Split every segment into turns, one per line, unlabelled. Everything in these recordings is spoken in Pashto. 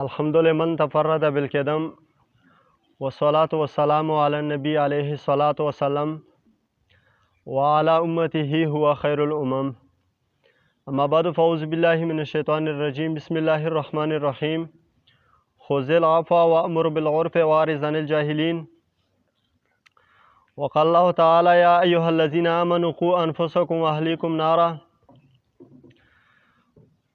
الحمد لمن تفرد بالقدم والصلاة والسلام على النبي عليه الصلاة والسلام وعلى أمته هو خير الأمم. أما بعد فأعوذ بالله من الشيطان الرجيم. بسم الله الرحمن الرحيم. خذ العفو وأمر بالعرف وأعرض عن الجاهلين. وقال الله تعالى يا أيها الذين آمنوا قوا أنفسكم وأهليكم نارا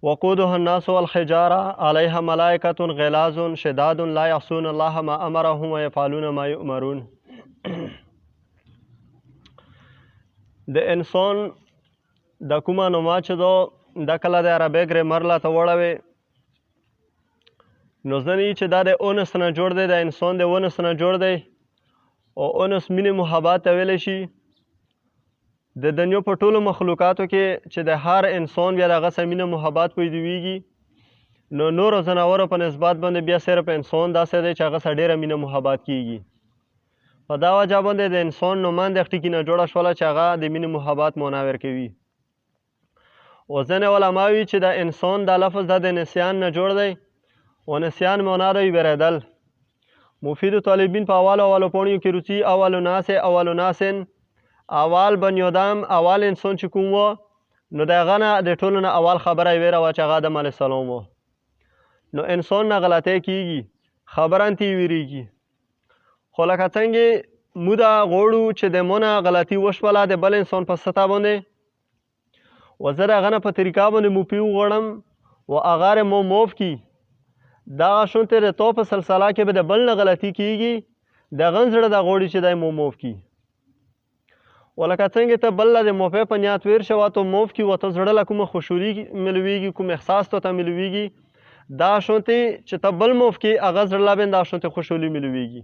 وقودها الناس والحجارة عليها ملائكة غلاظ شداد لا يعصون الله ما أمرهم ويفعلون ما يؤمرون. د انسان د کومه نوما چې دا کله د عربی ګریمر لا ته وړوي نو ځنې چې دا د اونس نه جوړ دی، د انسان د اونس نه جوړ دی او اونس مینې محبت ته ویلی شي. د دنیا په ټولو مخلوقاتو کې چې د هر انسان بیا د هغه سره مینه محبت پیدویږي، نو نورو ځناورو په نسبت باندې بیا صرف انسان داسې دی چې هغه سره ډېره مینه محبت کیږي. په دا وجه باندې د انسان نومان د ټکي نه جوړه شوله چې هغه د مینې محبت معنا ورکوي. او ځینې علما وي چې د انسان دا لفظ دا د نسیان نه جوړ دی او نسیان معنا دی ویرېدل. مفید طالبین په اولو پاڼو کې روچي اولو ناسن اول بنی آدم اول انسان چې کوم و نو د هغه نه د ټولو نه اول خبره یې ویره وه چې هغه آدم علیه السلام و. نو انسان نه غلطی کیږي، خبره انتې ویریږي. خو لکه څنګه موږ دا غواړو چې د مو نه غلطي وشوله د بل انسان په سطح باندې و زه د هغه نه په طریقه باندې موفي وغواړم و هغه مو معاف کي، دغه شونتې د تو په سلسله کې به د بل نه غلطي کیږي، د هغه زړه دا غواړي چې دی مو معاف کي. ولکه څنګه ته بل د موفی په نیت ویر شوه تو معاف کي و ته زړه له کومه خوشحالي ملویږي، کوم احساس ته ملویږي، دا شونتې چې ته بل معاف کي هغه زړه له دا شونتې خوشحالي ملویږي.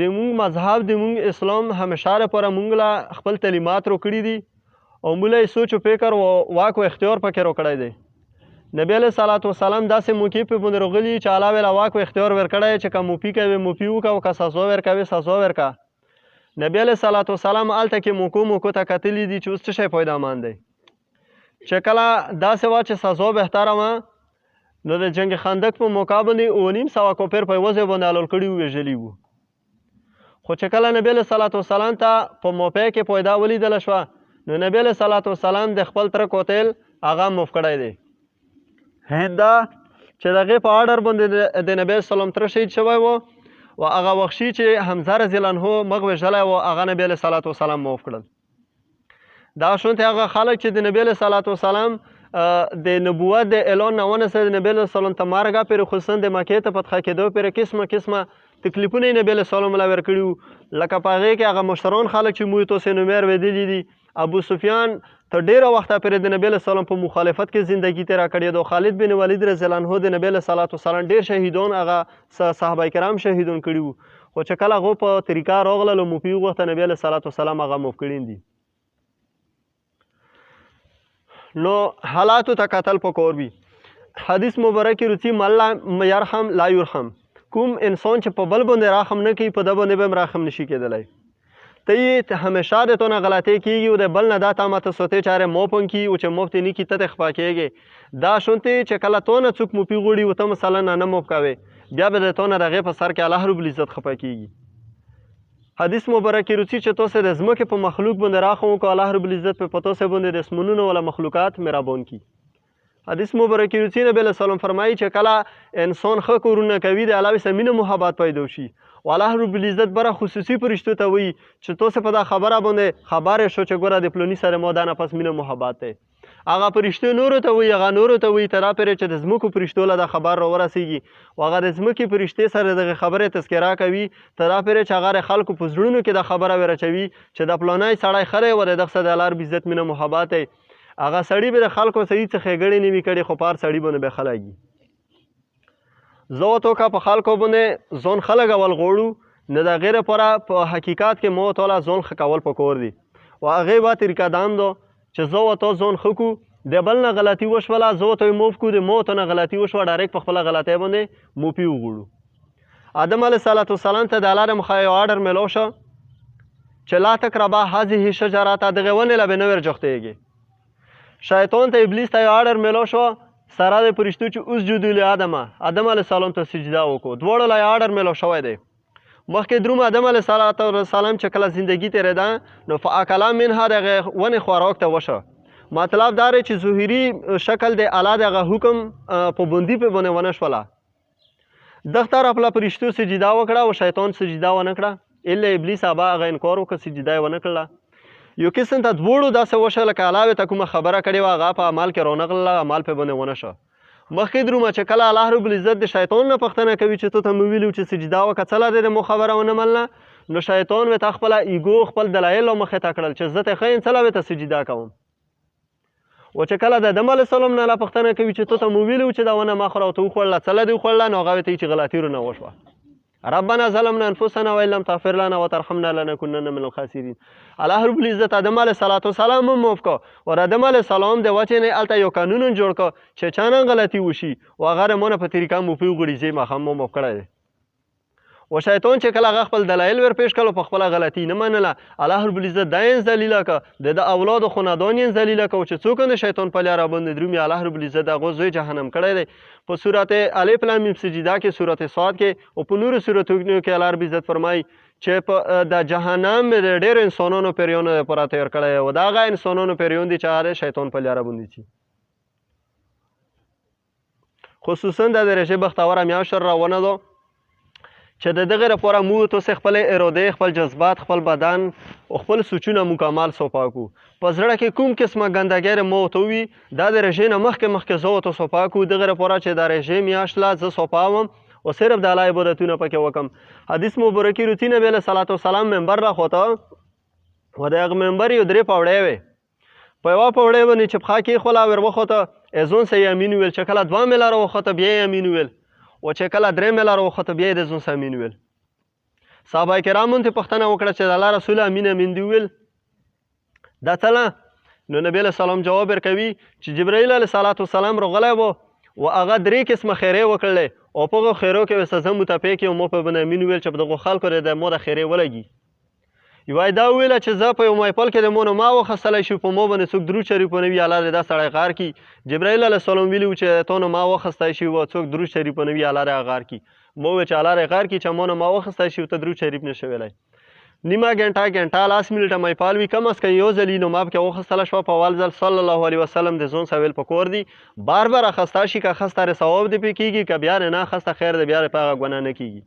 د مونږ مذهب د مونږ اسلام همیشه لپاره مونږ له خپل تعلیمات روکړي دي او موږ له سوچ و فکر و واک و اختیار پکې روکړی دی. نبی علیه صلات وسلام داسې موقع پې باندې راغلي چې الله ویله واک و اختیار ورکړی چې که موفي کوي موفي وکړه او که سزا ورکوي سزا ورکړه. نبی علیه صلات وسلام هلته کې موکو ته کتلي دي چې اوس څه شی پیدامان دی. چې کله داسې وه چې سزا بهتره وه نو د جنګ خندق په موقع باندې 950 کوپر په یوه ځای باندې حلال کړي ووژلي وو. خو چې کله نبی علیه صلات وسلام ته په موقع کې پیدا ولیدله شوه نو نبی علیه صلات وسلام د خپل تره کوتل هغه معاف کړی دی. هنده چې د هغې په اډر باندې د نبی علیه سلام تره شهید شوی و و هغه وحشي چې حمزه رضی الله عنه مغ وژلی و هغه نبی علیه صلات وسلام معاف کړل. دا شونتې هغه خلک چې د نبی علیه صلات وسلام د نبوت د اعلان نه ونسه د نبی علیه سلام ته مرګه پرې خصوصا د مکې ته فتحه کېدو پرې قسمه تکلیفونه یې نبی علیه سلام له ورکړي وو. لکه په هغې کې هغه مشران خلک چې موږ تاسې نومیر ویدلي دي، ابو سفیان تر ډېره وخته پورې د نبی علیه سلام په مخالفت کې زندگی تېره کړې ده. خالد بن ولید رضی الله عنه د نبی علیه صلات وسلام ډېر شهیدان هغه صحابه کرام شهیدان کړي وو. خو چې کله هغو په طریقه راغلل او موفي وغوښته نبی علیه صلات وسلام هغه معاف کړي دي. نو حالاتو ته کتل پکار وي. حدیث مبارک روڅي من لا یرحم لا یرحم، کوم انسان چې په بل باندې راحم نه کوي په ده باندې به هم راحم نشي کېدلی. ته یې همیشه د تو نه غلطۍ کېږي او د بل نه دا تامه ته سوتې چارې موپن کي او چې موف دې نه کي ته ته خفه کېږې. دا شونتې چې کله تو نه څوک موفي غواړي او ته مثلا نه موف کوې بیا به د تو نه د هغې په سر کې الله رب العزت خفه کېږي. حدیث مبارک روڅي چې تاسې د ځمکې په مخلوق باندې راحم وکړو الله رب العزت په تاسې باندې د اسمانونو والا مخلوقات مهربان کي. حدیث مبارک روڅي نبی علیه سلام فرمایي چې کله انسان ښه کارونه کوي د الله سره مینه محبت پیدا شي او الله رب العزت بره خصوصي فرشتو ته وایي چې تاسې په دا خبره باندې خبر شو چې ګوره د پلوني سره ما دا نه پس مینه محبت دی. هغه فرشتو نورو ته وایي هغه نورو ته وایي تر دا پورې چې د ځمکو فرشتو له دا خبر راورسېږي او هغه د ځمکې فرشتې سره دغه خبرې تذکره کوي تر دا پورې چې هغه د خلکو په زړونو کې دا خبره ورچوي چې د پلانی سړی ښه دی و د دغه سره د الله رب عزت مینه محبت دی. هغه سړي به د خلکو صحیح څه ښېګڼې نه وي کړې خو په هر سړي باندې به ښه لګي. زه ورته که په خلکو باندې ځان ښه لګول غواړو نو د هغې لپاره په حقیقت کې ما تعالی ځان ښه کول پکار دي او هغې به طریقه دام ده چې زه ورته ځان ښه کړو، د بل نه غلطي وشوله زه ورته معاف کړو، د ما ورته نه غلطي وشوه ډایرکټ په خپله غلطۍ باندې معافي وغواړو. آدم علیه صلات وسلام ته د الله د مخه یو اډر میلاو شه چې لا تقربا هذه الشجره ته دغې ونې له به نه ورجختېږي. شیطان ته ابلیس ته یو اډر میلاو شو سره د فرشتو چې اسجدوا لآدم آدم علیه السلام ته سجده وکړو دواړو لا آرډر میلاو شوی دی مخکې دروم آدم علیه السلام چې کله زندگی تېرېده نو فاکلا منها د هغې ونې خوراک ته وشه مطلب دا دی چې ظهوري شکل د الله د هغه حکم پابندي پې باندې ونه شوله دغه طرف له فرشتو سجده وکړه او شیطان سجده ونه کړه الا ابلیس ابا هغه انکار وکړه سجده یې ونه کړله یو قسم ته دواړو داسې وشه لکه الله ورته کومه خبره کړې وه هغه په عمل کې رانغلله عمل پې باندې ونه شه مخکې درومه چې کله الله رب العزت د شیطان نه پوښتنه کوي چې تو ته مې ویلي چې سجده وکړه څه لا دی مو خبره ونه منله نو شیطان ورته خپله ایګو خپل دلایل مخې ته کړل چې زه ته ښه یم څه لا ورته سجده کوم و چې کله د آدم علیه السلام نه پوښتنه کوي چې تو ته مو ویلي چې دا ونه مه خوره او ته وخوړله څه لا دې وخوړله نو هغه ورته وایي چې غلطي رونه وشوه ربنا ظلمنا انفسنا وان لم تغفر لنا وترحمنا لنكونن من الخاسرین الله رب العزت آدم علیه السلام هم معاف کړه او آدم علیه السلام د وجې نه هلته یو قانون جوړ کړه چې چا نه غلطي وشي او هغه د مونه په طریقه موفي وغورځي ماښام مو معاف کړی دی و شیطان چې کله هغه خپل دلایل ورپېښ کړل په خپله غلطي نه منله الله رب العزت دا یې ذلیله کړه د اولاد و خاندان یې ذلیله کړه چې څوک د شیطان په لاره باندې درومي الله رب العزت د هغو زوی جهنم کړی دی په صورت الف لام میم سجده کې صورت صاد کې او په نورو صورتونو کې الله رب العزت فرمایي چې په د جهنم د ډېرو انسانانو پیریانو دپاره تیار کړی او د هغه انسانانو پیریان دي چې هغه شیطان په لاره باندې ځي خصوصا د رژې بختوره میاشت روانه ده چې د دغه لپاره موږ تاسې خپل ارادې خپل جذبات خپل بدن او خپل سوچونه مکمل صفا کړو په زړه کې کوم قسمه ګندګۍ مو ورته وي دا د رژې نه مخکې زه ورته صفا کړو دغه لپاره چې د رژې میاشت لا زه صفا وم او صرف د الله عبادتونه پکې وکړم حدیث مبارکي روتي نبي علیه صلات وسلام منبر راخوته و د هغه منبر یو 3 پوړۍ وې په یوه پوړۍ باندې چې پښه کېښوله ور وخوته ځان سه یې امین ویل چې کله 2 میله راوخوته بیا یې امین ویل و چې کله 3 میله راوخوته بیا یې د ځان سه امین ویل صحابه کرامو ته پوښتنه وکړه چې د الله رسول امین امین دې ویل دا څه نو نبي علیه السلام جواب ورکوي چې جبرائیل علیه صلات وسلام راغلی و هغه 3 قسمه خیرې وکړلې او په هغو خیرو کې ورسه زه متفق یم مو په باندې امین ویل چې په دغو خلکو د مو د خیرې ولګي یوه دا وویله چې زه په یو محفل کې د مو نه ما وخستلی شي په مو باندې څوک درود شریف ونه وي الله دې دا سړی غار کړي جبرائیل علیه السلام ویلي وو چې تا نه ما وخستی شي و څوک درود شریف ونه وي الله دې هغه غار کړي مو وویل چې الله دې غار کړي چې ما نه ما وخستی شي ته درود شریف نشي ویلی نیمه ګنټه 10 منټه محفل وي کم از کم یو ځل یې نو ما پکې وخستله شوه په اول ځل صلی الله علیه وسلم د ځان سویل پکور دي بار بار اخسته شي که اخسته رې ثواب دې پې کېږي که بیا نه اخسته خیر دې بیا رې په هغه ګناه نه کېږي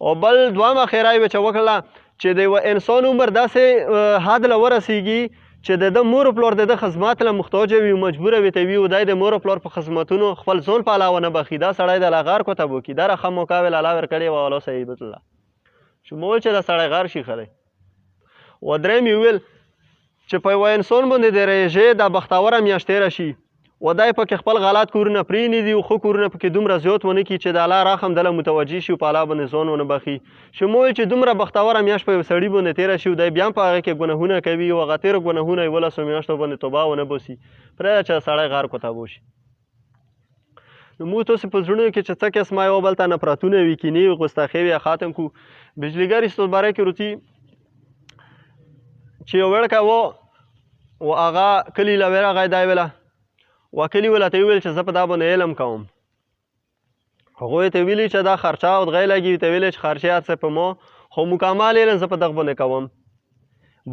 او بل دویمه خیره یې چې وکړله چې د یوه انسان عمر داسې حد له ورسیږي چې د ده مور پلار د ده خدمات له محتاجه وي مجبوره ورته وي او دی د مور پلار په خدمتونو خپل ځان په علاوه نه بخي دا سړی د الله غار کوته وکړي دا رقم مقابل الله ورکړی و الله صحیبت الله چې مو ویل چې دا سړی غار شي ښه دی و درېیم یې ویل چې په یوه انسان باندې د رژې دا بختوره میاشت تېره شي و دی پکې خپل غلط کورونه پرېنږدي او ښه کورونه پکې دومره زیات ونه کړي چې د الله رحم دله متوجه شي او په الله باندې ځان ونه بخي چې مو ویل چې دومره بختوره میاشت په یو سړي باندې تېره شي او دی بیا هم په هغې کې ګناهونه کوي او هغه تېرو ګناهونه یې 12 میاشتو باندې توبه ونه باسي پرېږده چې سړی غار کوته بوشي نو موږ تاسې په زړونو کې چې څه قسمه یو بل ته نفرتونه وي کینې وي غوستاخۍ وي ختم کړو بجلیګر استاد باره کې روتي چې یو وړکی و و هغه کلي له ورغی دی ویله و کلي ولته یې وویل چې زه په دا باندې علم کوم هغوی ته ویلي چې دا خرچه او دغی لګي ورته ویلې چې خرچې هر څه په ما خو مکمل علم زه په دغه باندې کوم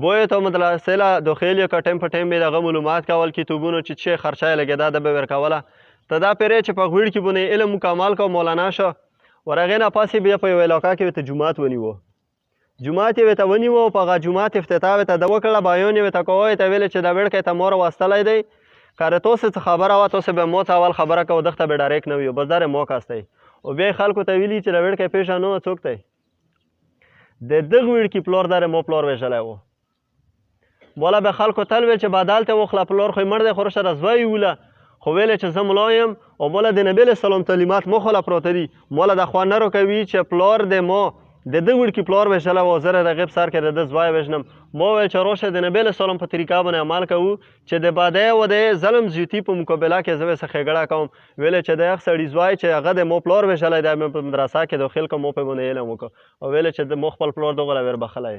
بوی ته مدرسې له داخل یې که ټایم په ټایم یې دغه معلومات کول کتابونو چې څه خرچه یې لګېده ده به ورکوله ته دا پیرې چې په غویړ کې باندې علم مکمل کو مولانا شه ور هغې نه پاس یې بیا په یوه علاقه کې ورته جومات ونیوه جومات یې ورته ونیوه او په هغه جومات افتتاح ورته ده وکړله بیان یې ورته کوه ورته ویلې چې دا وړکی ته ما راوستلی دی که د تاسې څه خبره وه تاسې به ما ته اول خبره کوه دغه ته به ډایرکټ نه وي بس دا ما کاستی او بیا یې خلکو ته ویلي چې د وړکی پېژنو څوک دی د دغه وړکي پلار دا ما پلار وژلی و مولا به خلکو تل ویل چې بعد هلته وخله پلار خو یې مړ دی خو رشه رضوه یې وله خو ویل چې زه ملا یم او مولا د نبي علیه السلام تعلیمات ما خو له پراته دي مولا د خوا نه راکوي چې پلار د ما د ده وړکي پلار وژلی و زه د غیب سر کې د ده زوی وژنم ما ویل چې راشه د نبي علیه السلام په طریقه باندې عمل کوو چې د بدۍ او د ظلم زیاتي په مقابله کې زه ورسه ښېګړه کوم ویل چې د هغه سړي زوی چې هغه د ما پلار وژلی دی مې په مدرسه کې داخل کړم ما په باندې علم وکړ او ویل چې ما خپل پلار دغه له ور بخلی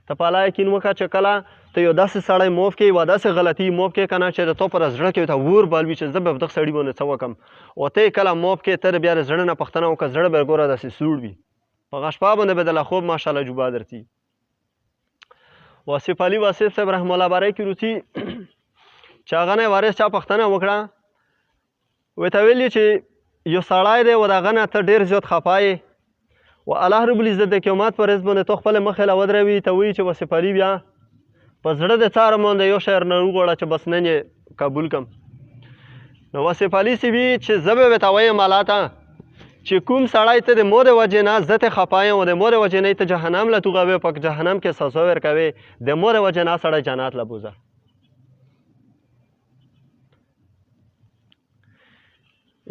ته په الله یقین وکړه چې کله ته یو داسې سړی موف کې یوه داسې غلطي موف کې که نه چې د تو پر زړه کې ورته ور بال وي چې زه به دغه سړي باندې څه وکړم او ته یې کله موف کې ته بیا د زړه نه پوښتنه وکړه زړه به ګوره داسې سوړ وي په هغه شپه باندې به دله خوب ماشاءالله جوبه درځي واصف علي واصف صاحب رحم الله باری کې روسي چې هغه نه وارث چا پوښتنه وکړه ورته ویل چې یو سړی دی و د هغه نه ته ډېر زیات خفه یې و الله رب العزت د قیامت په ورځ باندې تو خپلې مخې له ودروي ته وایي چې واصف علي بیا په زړه د څاره باندې یو شی نه وغواړه چې بس نن یې قبول کړم نو واصف علي صاحب چې زه به ورته وایم الله ته چې کوم سړی ته د مور د وجې نه زه ته خفه یم او د مور د وجې نه ته جهنم له توغوې په جهنم کې سزا ورکوې د مور د وجې نه سړی جنت له بوځه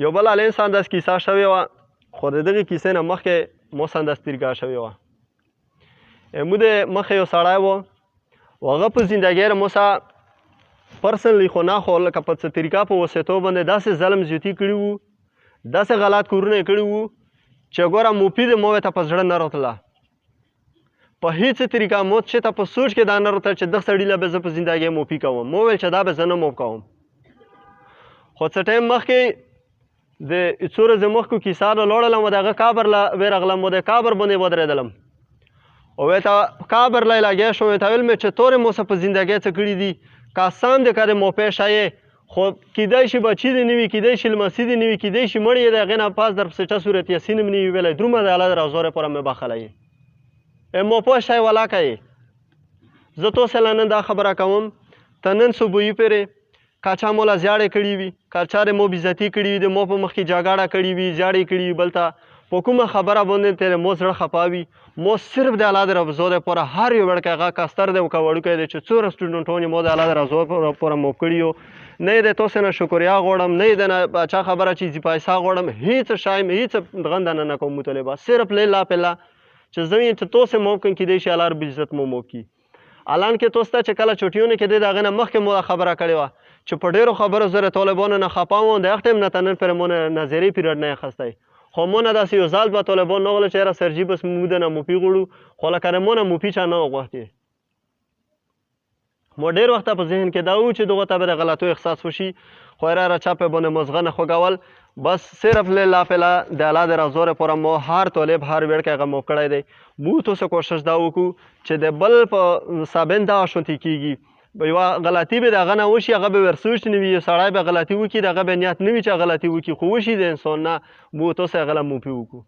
یو بل علی انسان داسې کیسه شوې وه خو د دغې کیسې نه مخکې مو سندس تیرګاه شوې وه مو د مخې یو سړی و و هغه په زندګۍ مو سره پرسنلی خو نه خو لکه په څه طریقه په وسیتو باندې داسې ظلم زیاتي کړي وو داسې غلط کورونه یې کړي وو چې ګوره مفید مو ته په زړه نه راتله په هیڅ طریقه مو چې ته په سوچ کې دا نه راتله چې دغه سړي له به زه په زندګۍ موفي کوم مو ویل چې دا به زه نه موف کوم خو څه ټایم مخکې د څو ورځې مخکې کیسه رالاړلم و د هغه قبر له ورغلم و د قبر باندې ودرېدلم او ورته قبر له یې لګیا شوم ورته ویل مې چې تورې مو څه په زندګۍ څه کړي دي که سم دې که د مو پیښه یې خو کیدای شي بچي دې نه وي کیدای شي لمسي دې نه وي کیدای شي مړ یې د هغې نه پاس در پسې چا صورت یاسین هم نه وي ویلی درومه د الله د رضا پوره مې بخلی یې مو پوه شی ولاکه یې زه تاسې له نن دا خبره کوم ته نن صبحوي پرې که چا مو له زیاړې کړي وي که چا د مو بېزتي کړي وي د مو په مخ کې جګړه کړې وي زیاړې کړي وي بل ته په کومه خبره باندې ترې مو زړه خفه وي مو صرف د الله د رضا دپاره هر یو وړکی هغه کستر دی او که وړوکی دی چې څو رسټورنټونه مو د الله د رضا پوره موف کړي یو نه یې د تاسې نه شکریا غواړم نه یې د نه چا خبره چې زی پیسه غواړم هیڅ شی هیڅ دغنده نه کوم مطالبه صرف لله پله چې زه یې چې تاسې موف کړم کیدای شي الله رب العزت مو موف کړي الان کې تاسو ته چې کله چوټیونه کې دی د هغې نه مخکې مو خبره کړې وه چې په ډېرو خبرو زه د طالبانو نه خفه وم د هغه ټایم نه ته نن پرې مو نظري پیریډ نه اخیستی خو مو نه داسې یو ځل به طالبان نه غوله چې یاره سرجي بس مو د نه موفي غواړو خو لکه د مو نه موفي چا نه غوښتې مو ډېر وخته په ذهن کې دا و چې دغو ته به د غلطو احساس وشي خو یاره چا پې باندې مزغه نه خوږول بس صرف لله فله د الله د رضا لپاره مو هر طالب هر ویړکی هغه موف کړی دی موږ تاسو کوشش دا وکړو چې د بل په سابین دغه شونتې کېږي یوه غلطي به د هغه نه وشي هغه به ورسوچ نه وي یو سړی به غلطي وکړي د هغه به نیت نه وي چې غلطي وکړي خو وشي د انسان نه موږ تاسو هغه له موفي وکړو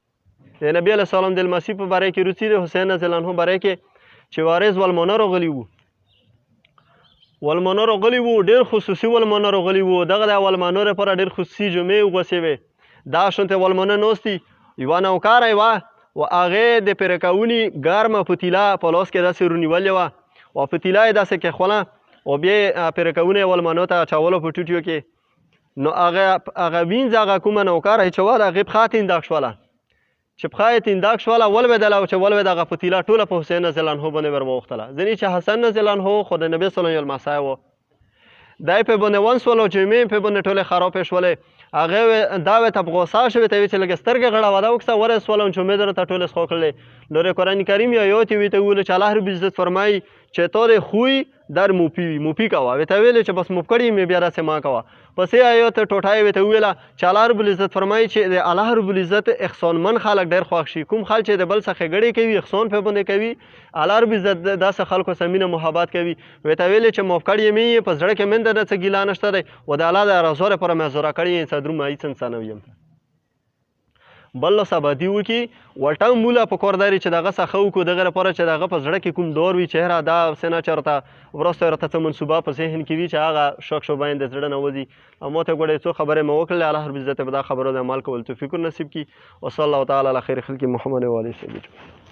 د نبي علیه السلام د المسیح په باره کې روسي د حسین رضی الله عنه باره کې چې وارث ولمانه راغلي وو ولمانه راغلي وو ډېر خصوصي ولمانه راغلي وو دغه د ولمانو لپاره ډېر خصوصي جمعې وغوڅې وې دا شونتې ولمانه ناستي یوه نوکاره یې وه و هغې د پیره کووني ګرمه پتیله په لاس کې داسې رونیولې وه و پتیله یې داسې کېښوله او بیا یې پیره کوونی ولمانو ته اچولو په ټوټیو کې نو هغه وینځ هغه کومه نوکاره یې چې وه د هغې پښه تینداک شوله چې پښه یې تینداک شوله ولوېدله او چې ولوېد هغه پتیله ټوله په حسین رضی الله عنه باندې ور واوښتله ځینې چې حسن رضی الله عنه خو د نبي صلی الله علیه لمسی و دا یې پې باندې ونسول او جمعې یې پې باندې ټولې خرابې شولې هغې دا وې ته په غوسه شوې ته ویې چې لږې سترګې غړوه دا وکړه ورې سولم جمعې درته ټولې سخوا کړلې نو د قرآن کریم یو آیات یې ورته وویلو چې الله رب العزت فرمایي چې تو د خوی در موفي وي موفي کوه ورته ویلې چې بس موف کړي مې بیا داسې ما کوه پس یې آیات ټوټه یې ورته وویله چې الله رب العزت فرمایي چې د الله رب العزت احسانمن خلک ډېر خوښ شي کوم خلک چې د بل څخه ښېګړې کوي احسان پې باندې کوي الله رب العزت داسې خلکو سره مینه محبت کوي ورته ویلې چې موف کړي مې یې په زړه کې من د څه ګیله نشته دی و د الله د رضا لپاره مې زوره کړي یې څه درومه هېڅ انسان نه یم بل له سبادي وکړي ولټه موله په کار داري چې دغه څخه وکړو دغه لپاره چې دغه په زړه کې کوم دور وي چې هره دا سینه چې ورته وروسته ورته څه منصوبه په ذهن کې وي چې هغه شک شبهین د زړه نه وځي او ما ته ګوره څو خبرې مې وکړلې الله رب العزت به دا خبرو د عمل کول توفیق نصیب کړي وصلی الله تعالی علی خیر خلق محمد و علیه وسلم